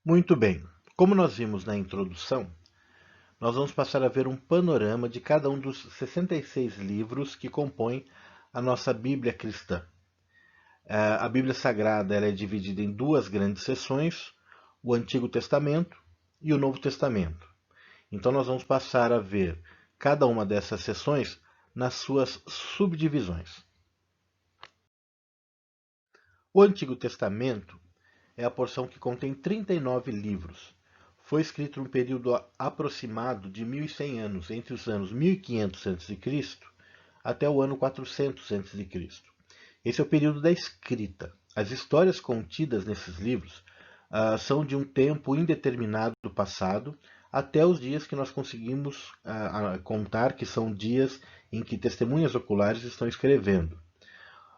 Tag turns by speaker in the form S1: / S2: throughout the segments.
S1: Muito bem. Como nós vimos na introdução, nós vamos passar a ver um panorama de cada um dos 66 livros que compõem a nossa Bíblia cristã. A Bíblia Sagrada ela é dividida em duas grandes seções, o Antigo Testamento e o Novo Testamento. Então nós vamos passar a ver cada uma dessas seções nas suas subdivisões. O Antigo Testamento é a porção que contém 39 livros. Foi escrito num período aproximado de 1100 anos, entre os anos 1500 a.C. até o ano 400 a.C. Esse é o período da escrita. As histórias contidas nesses livros são de um tempo indeterminado do passado até os dias que nós conseguimos contar, que são dias em que testemunhas oculares estão escrevendo.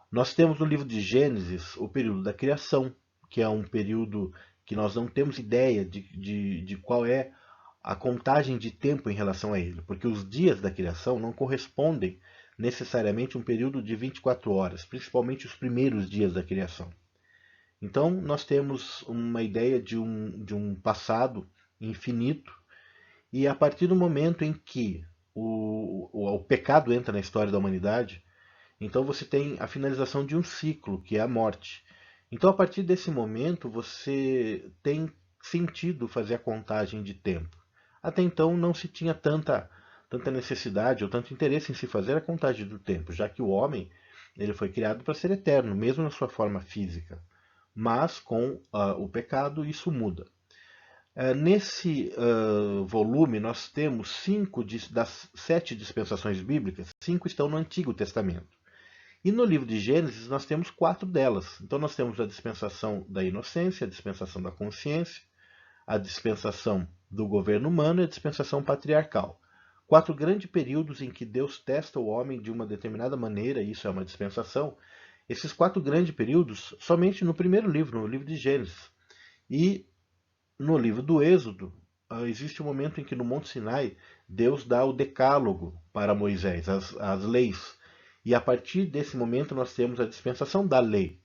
S1: Nós temos no livro de Gênesis o período da criação, que é um período que nós não temos ideia de qual é a contagem de tempo em relação a ele, porque os dias da criação não correspondem necessariamente a um período de 24 horas, principalmente os primeiros dias da criação. Então, nós temos uma ideia de um passado infinito, e a partir do momento em que o pecado entra na história da humanidade, então você tem a finalização de um ciclo, que é a morte. Então, a partir desse momento, você tem sentido fazer a contagem de tempo. Até então não se tinha tanta necessidade ou tanto interesse em se fazer a contagem do tempo, já que o homem ele foi criado para ser eterno, mesmo na sua forma física. Mas com o pecado isso muda. Nesse volume nós temos das 7 dispensações bíblicas, 5 estão no Antigo Testamento. E no livro de Gênesis nós temos 4 delas. Então nós temos a dispensação da inocência, a dispensação da consciência, a dispensação do governo humano e a dispensação patriarcal. 4 grandes períodos em que Deus testa o homem de uma determinada maneira, e isso é uma dispensação. Esses 4 grandes períodos somente no primeiro livro, no livro de Gênesis. E no livro do Êxodo, existe um momento em que no Monte Sinai Deus dá o decálogo para Moisés, as leis. E a partir desse momento nós temos a dispensação da lei.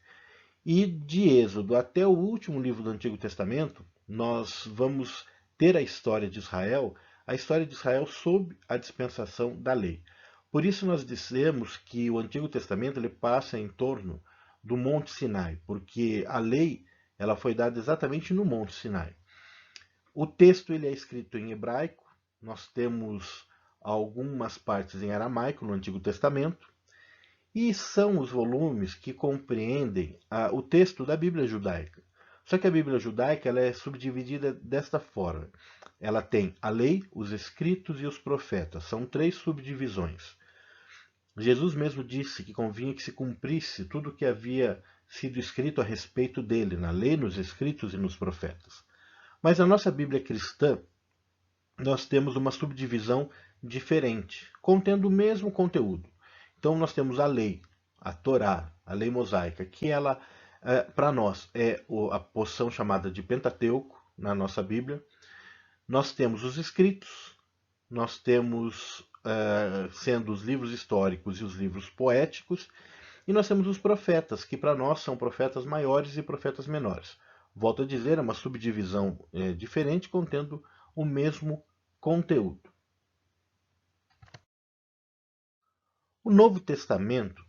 S1: E de Êxodo até o último livro do Antigo Testamento, nós vamos ter a história de Israel sob a dispensação da lei. Por isso nós dizemos que o Antigo Testamento ele passa em torno do Monte Sinai, porque a lei ela foi dada exatamente no Monte Sinai. O texto ele é escrito em hebraico, nós temos algumas partes em aramaico no Antigo Testamento, e são os volumes que compreendem o texto da Bíblia judaica. Só que a Bíblia judaica ela é subdividida desta forma. Ela tem a lei, os escritos e os profetas. São 3 subdivisões. Jesus mesmo disse que convinha que se cumprisse tudo o que havia sido escrito a respeito dele, na lei, nos escritos e nos profetas. Mas na nossa Bíblia cristã, nós temos uma subdivisão diferente, contendo o mesmo conteúdo. Então nós temos a lei, a Torá, a lei mosaica, que ela, para nós, é a porção chamada de Pentateuco na nossa Bíblia. Nós temos os escritos, nós temos sendo os livros históricos e os livros poéticos, e nós temos os profetas, que para nós são profetas maiores e profetas menores. Volto a dizer, é uma subdivisão diferente, contendo o mesmo conteúdo. O Novo Testamento,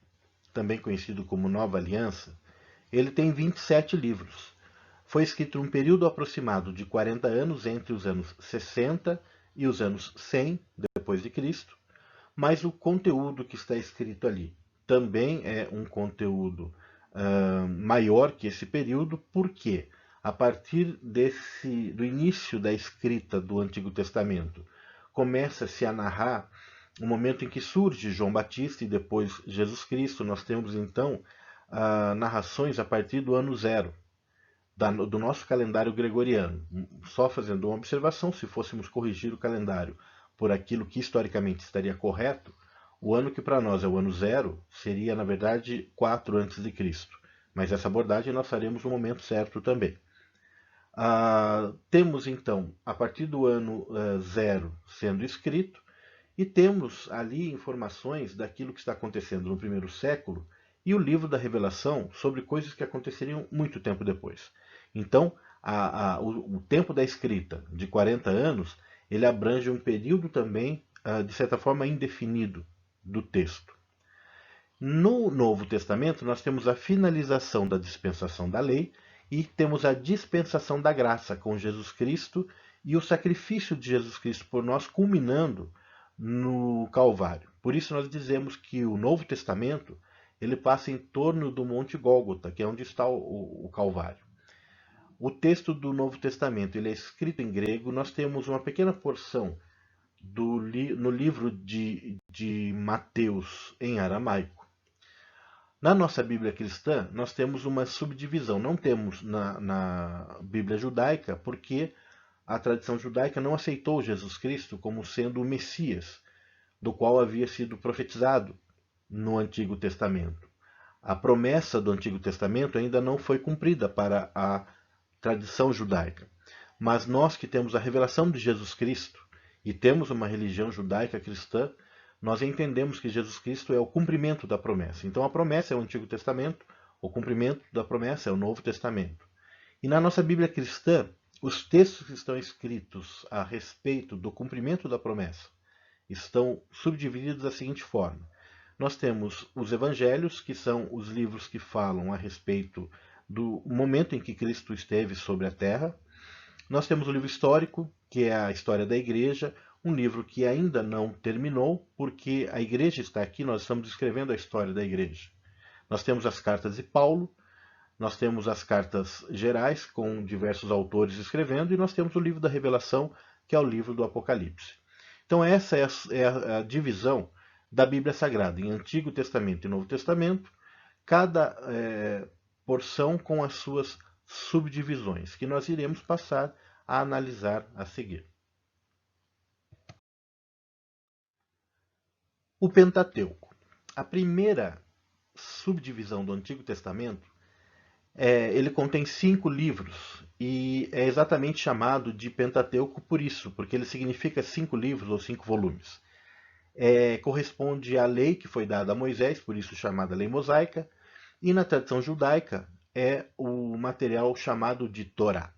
S1: também conhecido como Nova Aliança, ele tem 27 livros. Foi escrito num período aproximado de 40 anos, entre os anos 60 e os anos 100 depois de Cristo, mas o conteúdo que está escrito ali também é um conteúdo maior que esse período, porque a partir do início da escrita do Antigo Testamento começa-se a narrar o momento em que surge João Batista e depois Jesus Cristo. Nós temos então narrações a partir do ano zero do nosso calendário gregoriano. Só fazendo uma observação, se fôssemos corrigir o calendário por aquilo que historicamente estaria correto, o ano que para nós é o ano zero seria, na verdade, 4 antes de Cristo. Mas essa abordagem nós faremos no momento certo também. Temos então, a partir do ano zero sendo escrito, e temos ali informações daquilo que está acontecendo no primeiro século e o livro da Revelação sobre coisas que aconteceriam muito tempo depois. Então, o tempo da escrita de 40 anos, ele abrange um período também, de certa forma, indefinido do texto. No Novo Testamento, nós temos a finalização da dispensação da lei e temos a dispensação da graça com Jesus Cristo e o sacrifício de Jesus Cristo por nós culminando no Calvário. Por isso nós dizemos que o Novo Testamento ele passa em torno do Monte Gólgota, que é onde está o Calvário. O texto do Novo Testamento ele é escrito em grego. Nós temos uma pequena porção no livro de Mateus em aramaico. Na nossa Bíblia cristã, nós temos uma subdivisão. Não temos na Bíblia judaica, porque a tradição judaica não aceitou Jesus Cristo como sendo o Messias, do qual havia sido profetizado no Antigo Testamento. A promessa do Antigo Testamento ainda não foi cumprida para a tradição judaica. Mas nós que temos a revelação de Jesus Cristo e temos uma religião judaica cristã, nós entendemos que Jesus Cristo é o cumprimento da promessa. Então a promessa é o Antigo Testamento, o cumprimento da promessa é o Novo Testamento. E na nossa Bíblia cristã, os textos que estão escritos a respeito do cumprimento da promessa estão subdivididos da seguinte forma. Nós temos os evangelhos, que são os livros que falam a respeito do momento em que Cristo esteve sobre a terra. Nós temos o livro histórico, que é a história da igreja, um livro que ainda não terminou, porque a igreja está aqui, nós estamos escrevendo a história da igreja. Nós temos as cartas de Paulo, nós temos as cartas gerais, com diversos autores escrevendo, e nós temos o livro da Revelação, que é o livro do Apocalipse. Então essa é a divisão da Bíblia Sagrada, em Antigo Testamento e Novo Testamento, cada porção com as suas subdivisões, que nós iremos passar a analisar a seguir. O Pentateuco. A primeira subdivisão do Antigo Testamento, ele contém 5 livros e é exatamente chamado de Pentateuco por isso, porque ele significa 5 livros ou 5 volumes. Corresponde à lei que foi dada a Moisés, por isso chamada Lei Mosaica, e na tradição judaica é o material chamado de Torá.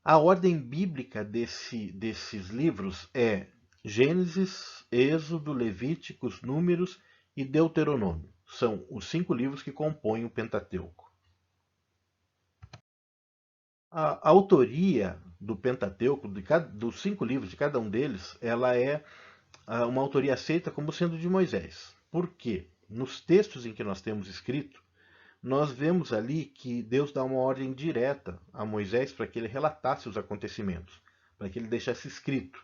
S1: A ordem bíblica desses livros é Gênesis, Êxodo, Levíticos, Números e Deuteronômio. São os 5 livros que compõem o Pentateuco. A autoria do Pentateuco, dos 5 livros, de cada um deles, ela é uma autoria aceita como sendo de Moisés. Por quê? Nos textos em que nós temos escrito, nós vemos ali que Deus dá uma ordem direta a Moisés para que ele relatasse os acontecimentos, para que ele deixasse escrito.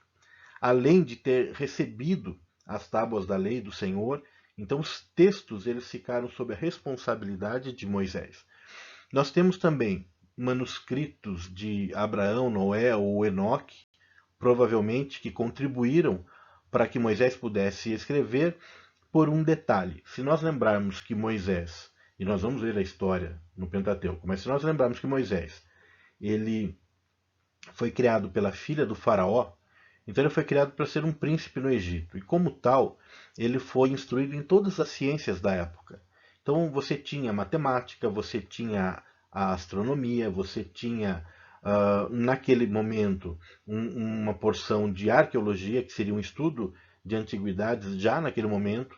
S1: Além de ter recebido as tábuas da lei do Senhor, então os textos eles ficaram sob a responsabilidade de Moisés. Nós temos também manuscritos de Abraão, Noé ou Enoque, provavelmente que contribuíram para que Moisés pudesse escrever por um detalhe. Se nós lembrarmos que Moisés, e nós vamos ler a história no Pentateuco, mas se nós lembrarmos que Moisés, ele foi criado pela filha do faraó, então ele foi criado para ser um príncipe no Egito. E como tal, ele foi instruído em todas as ciências da época. Então você tinha matemática, você tinha a astronomia, você tinha, naquele momento, uma porção de arqueologia, que seria um estudo de antiguidades já naquele momento.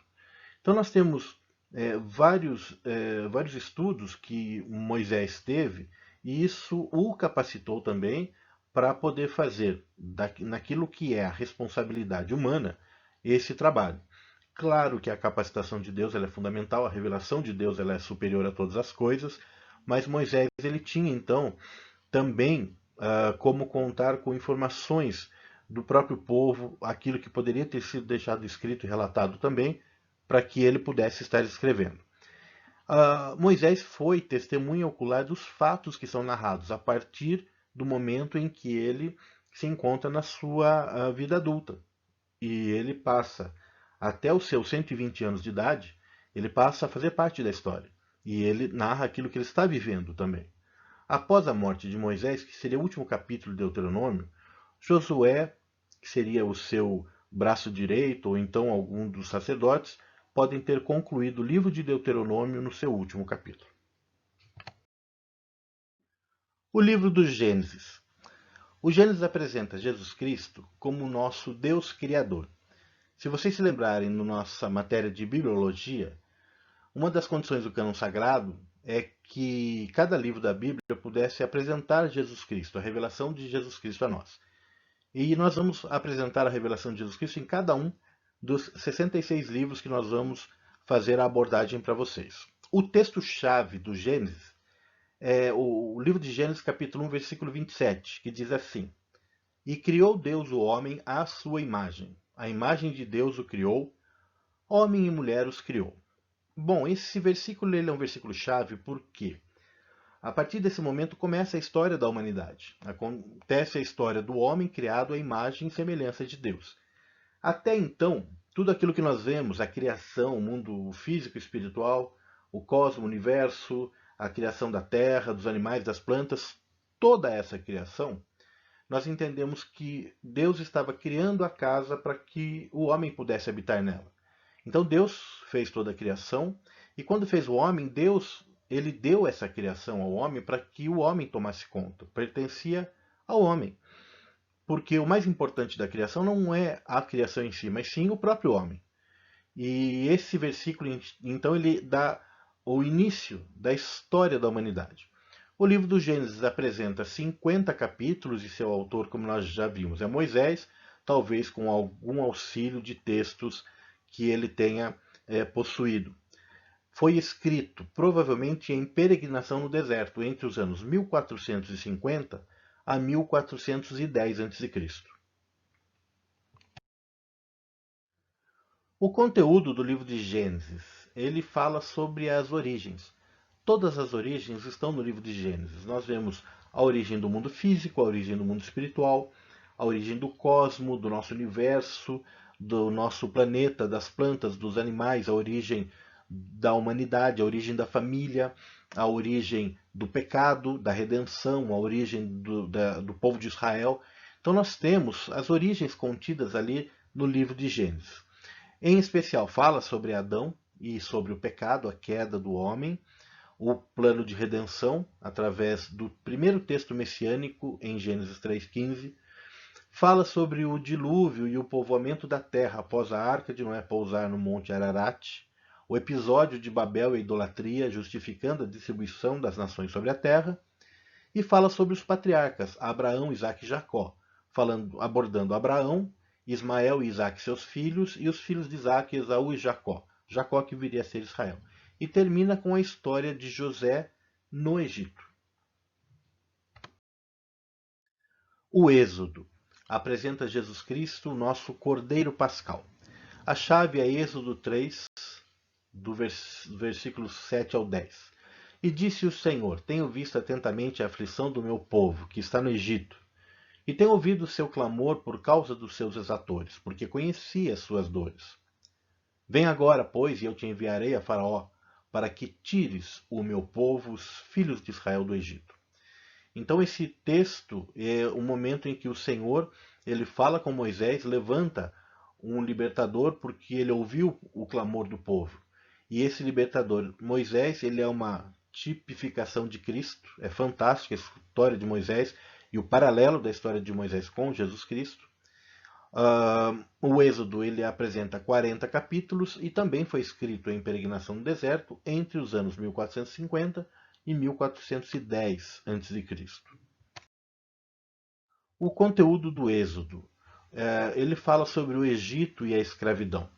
S1: Então nós temos vários estudos que Moisés teve, e isso o capacitou também para poder fazer naquilo que é a responsabilidade humana esse trabalho. Claro que a capacitação de Deus ela é fundamental, a revelação de Deus ela é superior a todas as coisas, mas Moisés ele tinha então também como contar com informações do próprio povo, aquilo que poderia ter sido deixado escrito e relatado também, para que ele pudesse estar escrevendo. Moisés foi testemunha ocular dos fatos que são narrados a partir do momento em que ele se encontra na sua vida adulta. E ele passa, até os seus 120 anos de idade, ele passa a fazer parte da história. E ele narra aquilo que ele está vivendo também. Após a morte de Moisés, que seria o último capítulo de Deuteronômio, Josué, que seria o seu braço direito, ou então algum dos sacerdotes, podem ter concluído o livro de Deuteronômio no seu último capítulo. O livro do Gênesis. O Gênesis apresenta Jesus Cristo como o nosso Deus Criador. Se vocês se lembrarem na nossa matéria de Bibliologia, uma das condições do cânon sagrado é que cada livro da Bíblia pudesse apresentar Jesus Cristo, a revelação de Jesus Cristo a nós. E nós vamos apresentar a revelação de Jesus Cristo em cada um dos 66 livros que nós vamos fazer a abordagem para vocês. O texto-chave do Gênesis é o livro de Gênesis, capítulo 1, versículo 27, que diz assim: E criou Deus o homem à sua imagem. A imagem de Deus o criou, homem e mulher os criou. Bom, esse versículo ele é um versículo-chave porque a partir desse momento começa a história da humanidade. Acontece a história do homem criado à imagem e semelhança de Deus. Até então, tudo aquilo que nós vemos, a criação, o mundo físico e espiritual, o cosmos, o universo, a criação da terra, dos animais, das plantas, toda essa criação, nós entendemos que Deus estava criando a casa para que o homem pudesse habitar nela. Então Deus fez toda a criação e quando fez o homem, Deus ele deu essa criação ao homem para que o homem tomasse conta. Pertencia ao homem. Porque o mais importante da criação não é a criação em si, mas sim o próprio homem. E esse versículo, então, ele dá o início da história da humanidade. O livro do Gênesis apresenta 50 capítulos e seu autor, como nós já vimos, é Moisés, talvez com algum auxílio de textos que ele tenha possuído. Foi escrito provavelmente em peregrinação no deserto entre os anos 1450 a 1410 a.C. O conteúdo do livro de Gênesis, ele fala sobre as origens. Todas as origens estão no livro de Gênesis. Nós vemos a origem do mundo físico, a origem do mundo espiritual, a origem do cosmos, do nosso universo, do nosso planeta, das plantas, dos animais, a origem da humanidade, a origem da família, a origem do pecado, da redenção, a origem do povo de Israel. Então nós temos as origens contidas ali no livro de Gênesis. Em especial fala sobre Adão e sobre o pecado, a queda do homem, o plano de redenção através do primeiro texto messiânico em Gênesis 3,15. Fala sobre o dilúvio e o povoamento da terra após a arca de Noé pousar no monte Ararat, o episódio de Babel e a idolatria, justificando a distribuição das nações sobre a terra, e fala sobre os patriarcas, Abraão, Isaque e Jacó, abordando Abraão, Ismael e Isaque, seus filhos, e os filhos de Isaque, Esaú e Jacó, Jacó que viria a ser Israel. E termina com a história de José no Egito. O Êxodo apresenta Jesus Cristo, nosso Cordeiro Pascal. A chave é Êxodo 3, do versículos 7 ao 10. E disse o Senhor: Tenho visto atentamente a aflição do meu povo, que está no Egito, e tenho ouvido o seu clamor por causa dos seus exatores, porque conheci as suas dores. Vem agora, pois, e eu te enviarei a Faraó, para que tires o meu povo, os filhos de Israel, do Egito. Então esse texto é o momento em que o Senhor ele fala com Moisés, levanta um libertador porque ele ouviu o clamor do povo. E esse libertador, Moisés, ele é uma tipificação de Cristo. É fantástica a história de Moisés e o paralelo da história de Moisés com Jesus Cristo. O Êxodo ele apresenta 40 capítulos e também foi escrito em peregrinação no deserto entre os anos 1450 e 1410 a.C. O conteúdo do Êxodo ele fala sobre o Egito e a escravidão.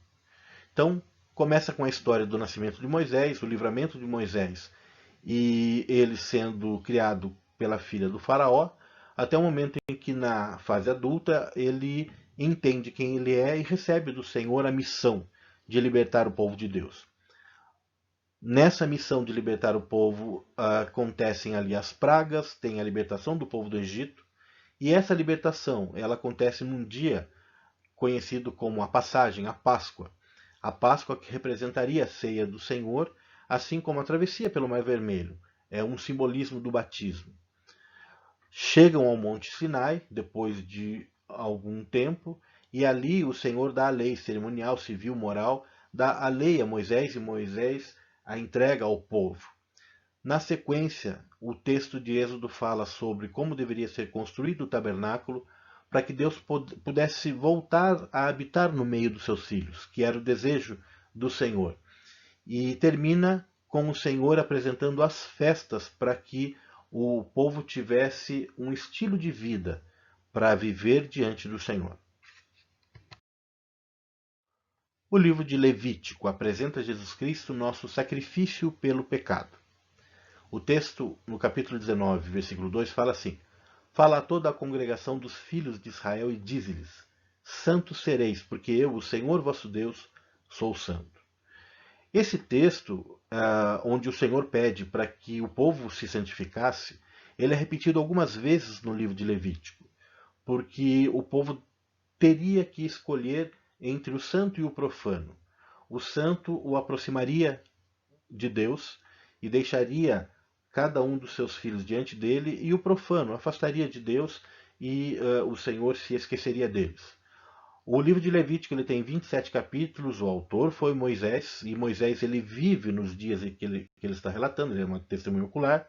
S1: Então, começa com a história do nascimento de Moisés, o livramento de Moisés e ele sendo criado pela filha do faraó, até o momento em que na fase adulta ele entende quem ele é e recebe do Senhor a missão de libertar o povo de Deus. Nessa missão de libertar o povo acontecem ali as pragas, tem a libertação do povo do Egito, e essa libertação ela acontece num dia conhecido como a passagem, a Páscoa. A Páscoa que representaria a ceia do Senhor, assim como a travessia pelo Mar Vermelho. É um simbolismo do batismo. Chegam ao Monte Sinai, depois de algum tempo, e ali o Senhor dá a lei cerimonial, civil, moral, dá a lei a Moisés e Moisés a entrega ao povo. Na sequência, o texto de Êxodo fala sobre como deveria ser construído o tabernáculo para que Deus pudesse voltar a habitar no meio dos seus filhos, que era o desejo do Senhor. E termina com o Senhor apresentando as festas para que o povo tivesse um estilo de vida para viver diante do Senhor. O livro de Levítico apresenta Jesus Cristo, nosso sacrifício pelo pecado. O texto, no capítulo 19, versículo 2, fala assim: Fala a toda a congregação dos filhos de Israel e dize-lhes: Santos sereis, porque eu, o Senhor vosso Deus, sou santo. Esse texto, onde o Senhor pede para que o povo se santificasse, ele é repetido algumas vezes no livro de Levítico, porque o povo teria que escolher entre o santo e o profano. O santo o aproximaria de Deus e deixaria cada um dos seus filhos diante dele, e o profano afastaria de Deus e o Senhor se esqueceria deles. O livro de Levítico ele tem 27 capítulos, o autor foi Moisés, e Moisés ele vive nos dias que ele está relatando, ele é uma testemunha ocular,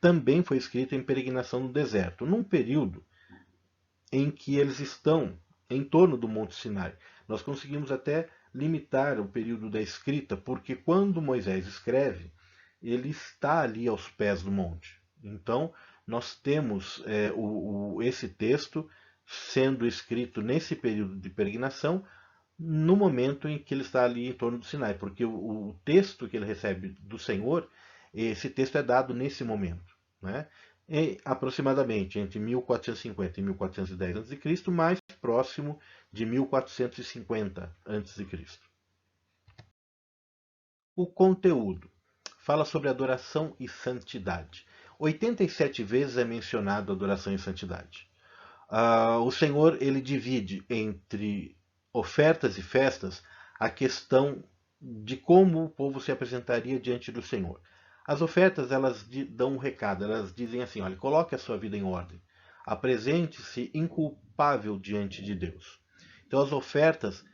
S1: também foi escrito em peregrinação no deserto, num período em que eles estão em torno do Monte Sinai. Nós conseguimos até limitar o período da escrita, porque quando Moisés escreve, ele está ali aos pés do monte. Então, nós temos esse texto sendo escrito nesse período de peregrinação, no momento em que ele está ali em torno do Sinai, porque o texto que ele recebe do Senhor, esse texto é dado nesse momento, né? Aproximadamente entre 1450 e 1410 a.C., mais próximo de 1450 a.C. O conteúdo fala sobre adoração e santidade. 87 vezes é mencionado adoração e santidade. O Senhor ele divide entre ofertas e festas a questão de como o povo se apresentaria diante do Senhor. As ofertas elas dão um recado, elas dizem assim: olha, coloque a sua vida em ordem, apresente-se inculpável diante de Deus. Então as ofertas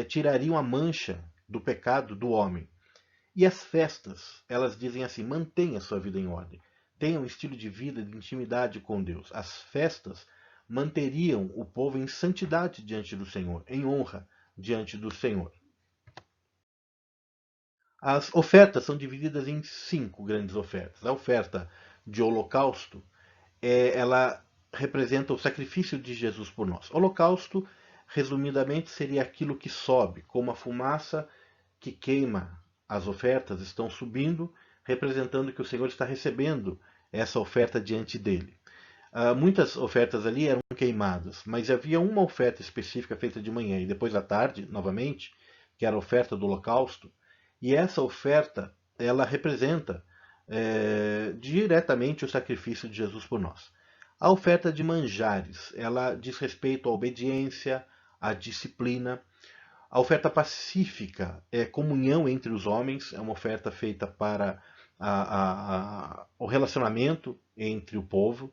S1: tirariam a mancha do pecado do homem. E as festas, elas dizem assim: mantenha a sua vida em ordem, tenha um estilo de vida de intimidade com Deus. As festas manteriam o povo em santidade diante do Senhor, em honra diante do Senhor. As ofertas são divididas em 5 grandes ofertas. A oferta de holocausto, ela representa o sacrifício de Jesus por nós. Holocausto, resumidamente, seria aquilo que sobe, como a fumaça que queima. As ofertas estão subindo, representando que o Senhor está recebendo essa oferta diante dele. Muitas ofertas ali eram queimadas, mas havia uma oferta específica feita de manhã e depois à tarde, novamente, que era a oferta do holocausto. E essa oferta, ela representa diretamente o sacrifício de Jesus por nós. A oferta de manjares, ela diz respeito à obediência, à disciplina. A oferta pacífica é comunhão entre os homens, é uma oferta feita para o relacionamento entre o povo.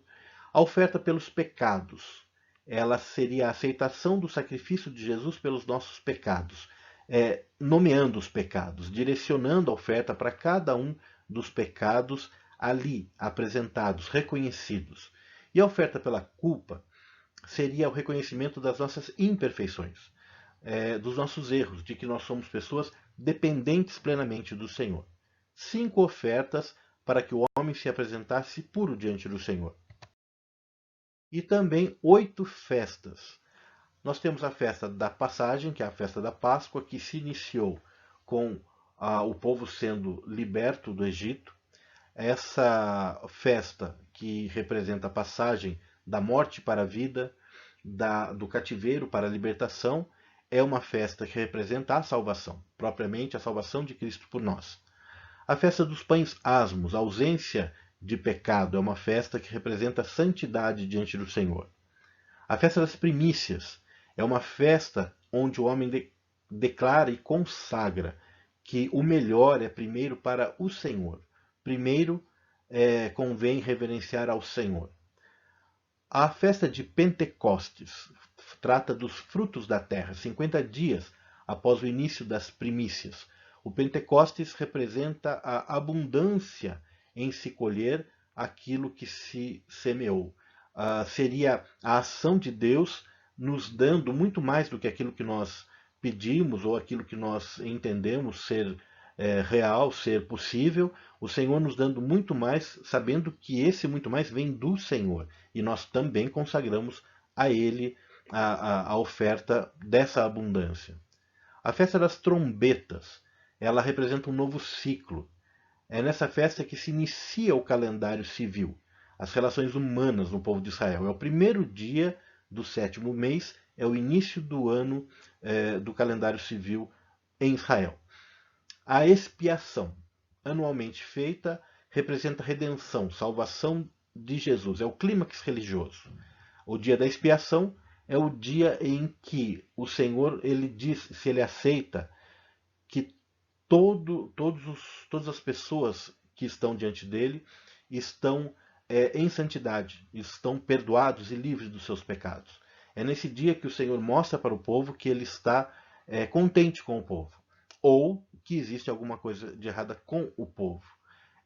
S1: A oferta pelos pecados, ela seria a aceitação do sacrifício de Jesus pelos nossos pecados, nomeando os pecados, direcionando a oferta para cada um dos pecados ali apresentados, reconhecidos. E a oferta pela culpa seria o reconhecimento das nossas imperfeições, dos nossos erros, de que nós somos pessoas dependentes plenamente do Senhor. 5 ofertas para que o homem se apresentasse puro diante do Senhor. E também 8 festas. Nós temos a festa da passagem, que é a festa da Páscoa, que se iniciou com o povo sendo liberto do Egito. Essa festa que representa a passagem da morte para a vida, do cativeiro para a libertação, é uma festa que representa a salvação, propriamente a salvação de Cristo por nós. A festa dos pães asmos, a ausência de pecado, é uma festa que representa a santidade diante do Senhor. A festa das primícias é uma festa onde o homem declara e consagra que o melhor é primeiro para o Senhor. Primeiro convém reverenciar ao Senhor. A festa de Pentecostes trata dos frutos da terra, 50 dias após o início das primícias. O Pentecostes representa a abundância em se colher aquilo que se semeou. Seria a ação de Deus nos dando muito mais do que aquilo que nós pedimos ou aquilo que nós entendemos ser real, ser possível, o Senhor nos dando muito mais, sabendo que esse muito mais vem do Senhor. E nós também consagramos a Ele a oferta dessa abundância. A festa das trombetas, ela representa um novo ciclo. É nessa festa que se inicia o calendário civil, as relações humanas no povo de Israel. É o primeiro dia do 7º mês, é o início do ano do calendário civil em Israel. A expiação, anualmente feita, representa a redenção, salvação de Jesus. É o clímax religioso. O dia da expiação é o dia em que o Senhor ele diz se ele aceita que todas as pessoas que estão diante dele estão em santidade, estão perdoados e livres dos seus pecados. É nesse dia que o Senhor mostra para o povo que ele está contente com o povo, ou que existe alguma coisa de errada com o povo.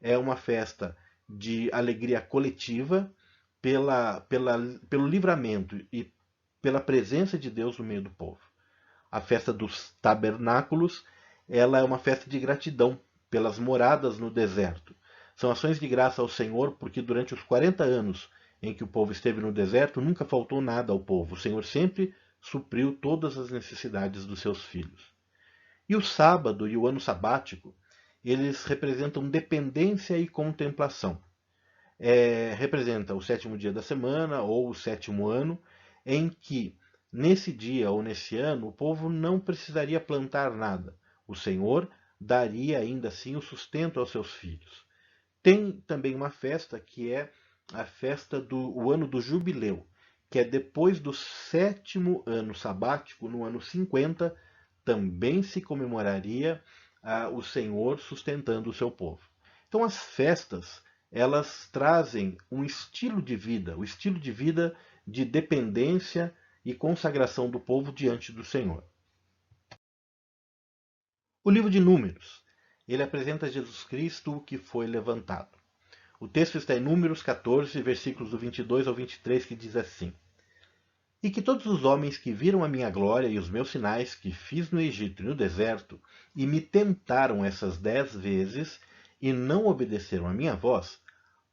S1: É uma festa de alegria coletiva pelo livramento e pela presença de Deus no meio do povo. A festa dos tabernáculos, ela é uma festa de gratidão pelas moradas no deserto. São ações de graça ao Senhor, porque durante os 40 anos em que o povo esteve no deserto, nunca faltou nada ao povo. O Senhor sempre supriu todas as necessidades dos seus filhos. E o sábado e o ano sabático, eles representam dependência e contemplação. Representa o 7º dia da semana ou o 7º ano, em que nesse dia ou nesse ano o povo não precisaria plantar nada. O Senhor daria ainda assim o sustento aos seus filhos. Tem também uma festa que é a festa do ano do jubileu, que é depois do 7º ano sabático, no ano 50, também se comemoraria o Senhor sustentando o seu povo. Então as festas, elas trazem um estilo de vida, o estilo de vida de dependência e consagração do povo diante do Senhor. O livro de Números, ele apresenta Jesus Cristo que foi levantado. O texto está em Números 14, versículos do 22 ao 23, que diz assim: E que todos os homens que viram a minha glória e os meus sinais que fiz no Egito e no deserto, e me tentaram essas 10 vezes, e não obedeceram à minha voz,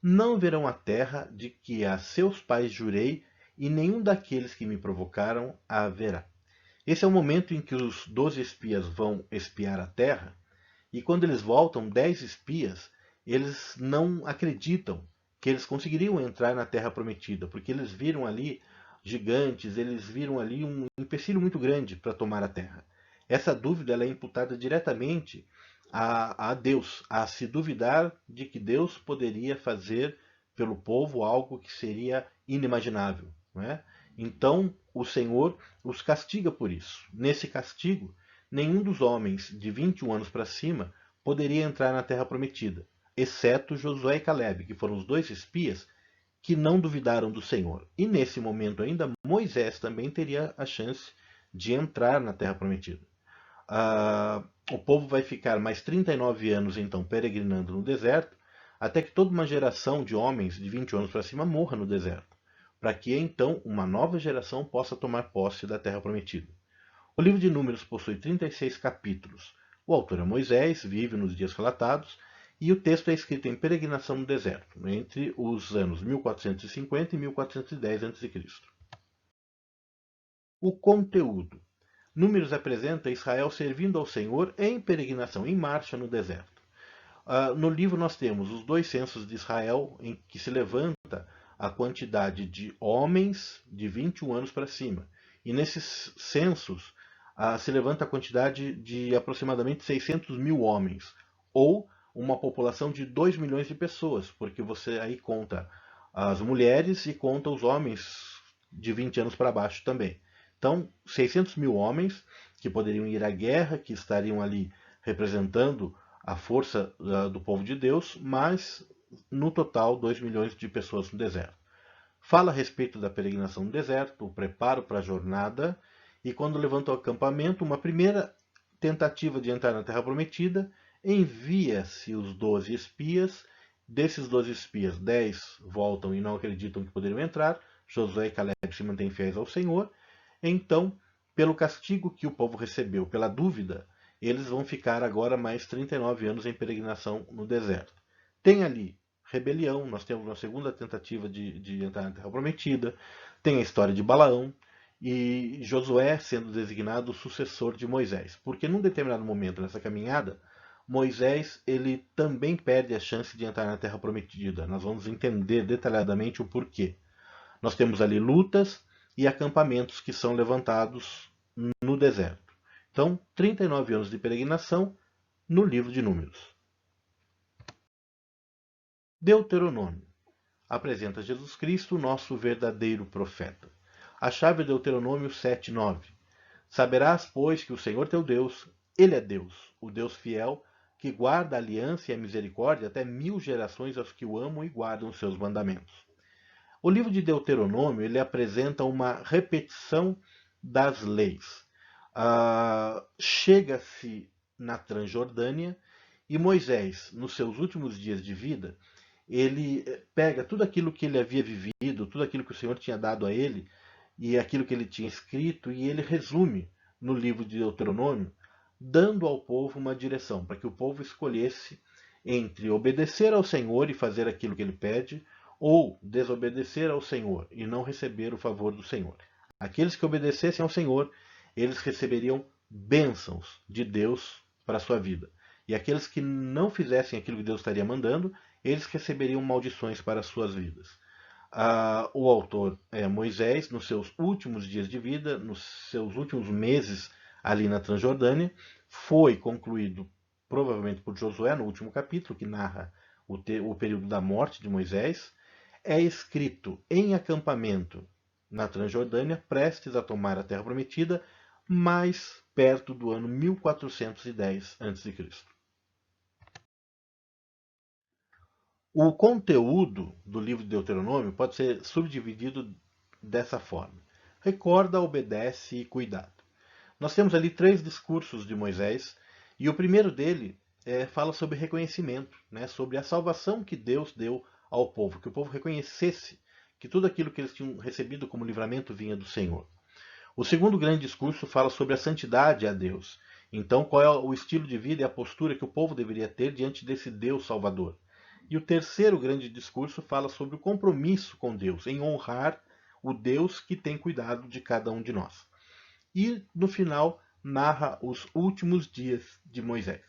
S1: não verão a terra de que a seus pais jurei, e nenhum daqueles que me provocaram a verá. Esse é o momento em que os 12 espias vão espiar a terra, e quando eles voltam, 10 espias, eles não acreditam que eles conseguiriam entrar na terra prometida, porque eles viram ali gigantes, eles viram ali um empecilho muito grande para tomar a terra. Essa dúvida ela é imputada diretamente a Deus, a se duvidar de que Deus poderia fazer pelo povo algo que seria inimaginável. Não é? Então o Senhor os castiga por isso. Nesse castigo, nenhum dos homens de 21 anos para cima poderia entrar na terra prometida, exceto Josué e Caleb, que foram os 2 espias que não duvidaram do Senhor. E nesse momento ainda, Moisés também teria a chance de entrar na terra prometida. O povo vai ficar mais 39 anos então peregrinando no deserto, até que toda uma geração de homens de 20 anos para cima morra no deserto, para que então uma nova geração possa tomar posse da terra prometida. O livro de Números possui 36 capítulos. O autor é Moisés, vive nos dias relatados, e o texto é escrito em peregrinação no deserto, entre os anos 1450 e 1410 a.C. O conteúdo. Números apresenta Israel servindo ao Senhor em peregrinação, em marcha no deserto. No livro nós temos os 2 censos de Israel, em que se levanta a quantidade de homens de 21 anos para cima. E nesses censos se levanta a quantidade de aproximadamente 600 mil homens, ou uma população de 2 milhões de pessoas, porque você aí conta as mulheres e conta os homens de 20 anos para baixo também. Então, 600 mil homens que poderiam ir à guerra, que estariam ali representando a força do povo de Deus, mas no total 2 milhões de pessoas no deserto. Fala a respeito da peregrinação no deserto, o preparo para a jornada, e quando levanta o acampamento, uma primeira tentativa de entrar na Terra Prometida, envia-se os 12 espias Desses 12 espias, 10 voltam e não acreditam que poderiam entrar. Josué e Caleb se mantêm fiéis ao Senhor. Então, pelo castigo que o povo recebeu, pela dúvida, eles vão ficar agora mais 39 anos em peregrinação no deserto. Tem ali rebelião, nós temos uma segunda tentativa de entrar na Terra Prometida, tem a história de Balaão e Josué sendo designado o sucessor de Moisés. Porque num determinado momento nessa caminhada, Moisés ele também perde a chance de entrar na Terra Prometida. Nós vamos entender detalhadamente o porquê. Nós temos ali lutas e acampamentos que são levantados no deserto. Então, 39 anos de peregrinação no livro de Números. Deuteronômio apresenta Jesus Cristo, nosso verdadeiro profeta. A chave é Deuteronômio 7:9. Saberás, pois, que o Senhor teu Deus, Ele é Deus, o Deus fiel, que guarda a aliança e a misericórdia até 1000 gerações aos que o amam e guardam os seus mandamentos. O livro de Deuteronômio ele apresenta uma repetição das leis. Chega-se na Transjordânia e Moisés, nos seus últimos dias de vida, ele pega tudo aquilo que ele havia vivido, tudo aquilo que o Senhor tinha dado a ele e aquilo que ele tinha escrito, e ele resume no livro de Deuteronômio, dando ao povo uma direção, para que o povo escolhesse entre obedecer ao Senhor e fazer aquilo que ele pede, ou desobedecer ao Senhor e não receber o favor do Senhor. Aqueles que obedecessem ao Senhor, eles receberiam bênçãos de Deus para a sua vida. E aqueles que não fizessem aquilo que Deus estaria mandando, eles receberiam maldições para as suas vidas. O autor é Moisés, nos seus últimos dias de vida, nos seus últimos meses ali na Transjordânia, foi concluído provavelmente por Josué, no último capítulo, que narra o período da morte de Moisés, é escrito em acampamento na Transjordânia, prestes a tomar a Terra Prometida, mais perto do ano 1410 a.C. O conteúdo do livro de Deuteronômio pode ser subdividido dessa forma: recorda, obedece e cuidado. Nós temos ali 3 discursos de Moisés, e o primeiro dele fala sobre reconhecimento, né, sobre a salvação que Deus deu ao povo, que o povo reconhecesse que tudo aquilo que eles tinham recebido como livramento vinha do Senhor. O segundo grande discurso fala sobre a santidade a Deus. Então, qual é o estilo de vida e a postura que o povo deveria ter diante desse Deus Salvador. E o terceiro grande discurso fala sobre o compromisso com Deus, em honrar o Deus que tem cuidado de cada um de nós. E, no final, narra os últimos dias de Moisés.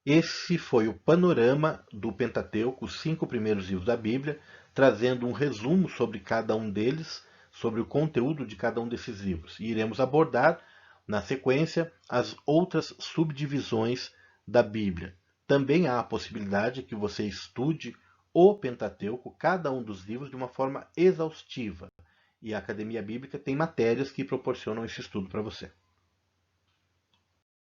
S1: Esse foi o panorama do Pentateuco, os 5 primeiros livros da Bíblia, trazendo um resumo sobre cada um deles, sobre o conteúdo de cada um desses livros. E iremos abordar, na sequência, as outras subdivisões da Bíblia. Também há a possibilidade que você estude o Pentateuco, cada um dos livros, de uma forma exaustiva. E a Academia Bíblica tem matérias que proporcionam esse estudo para você.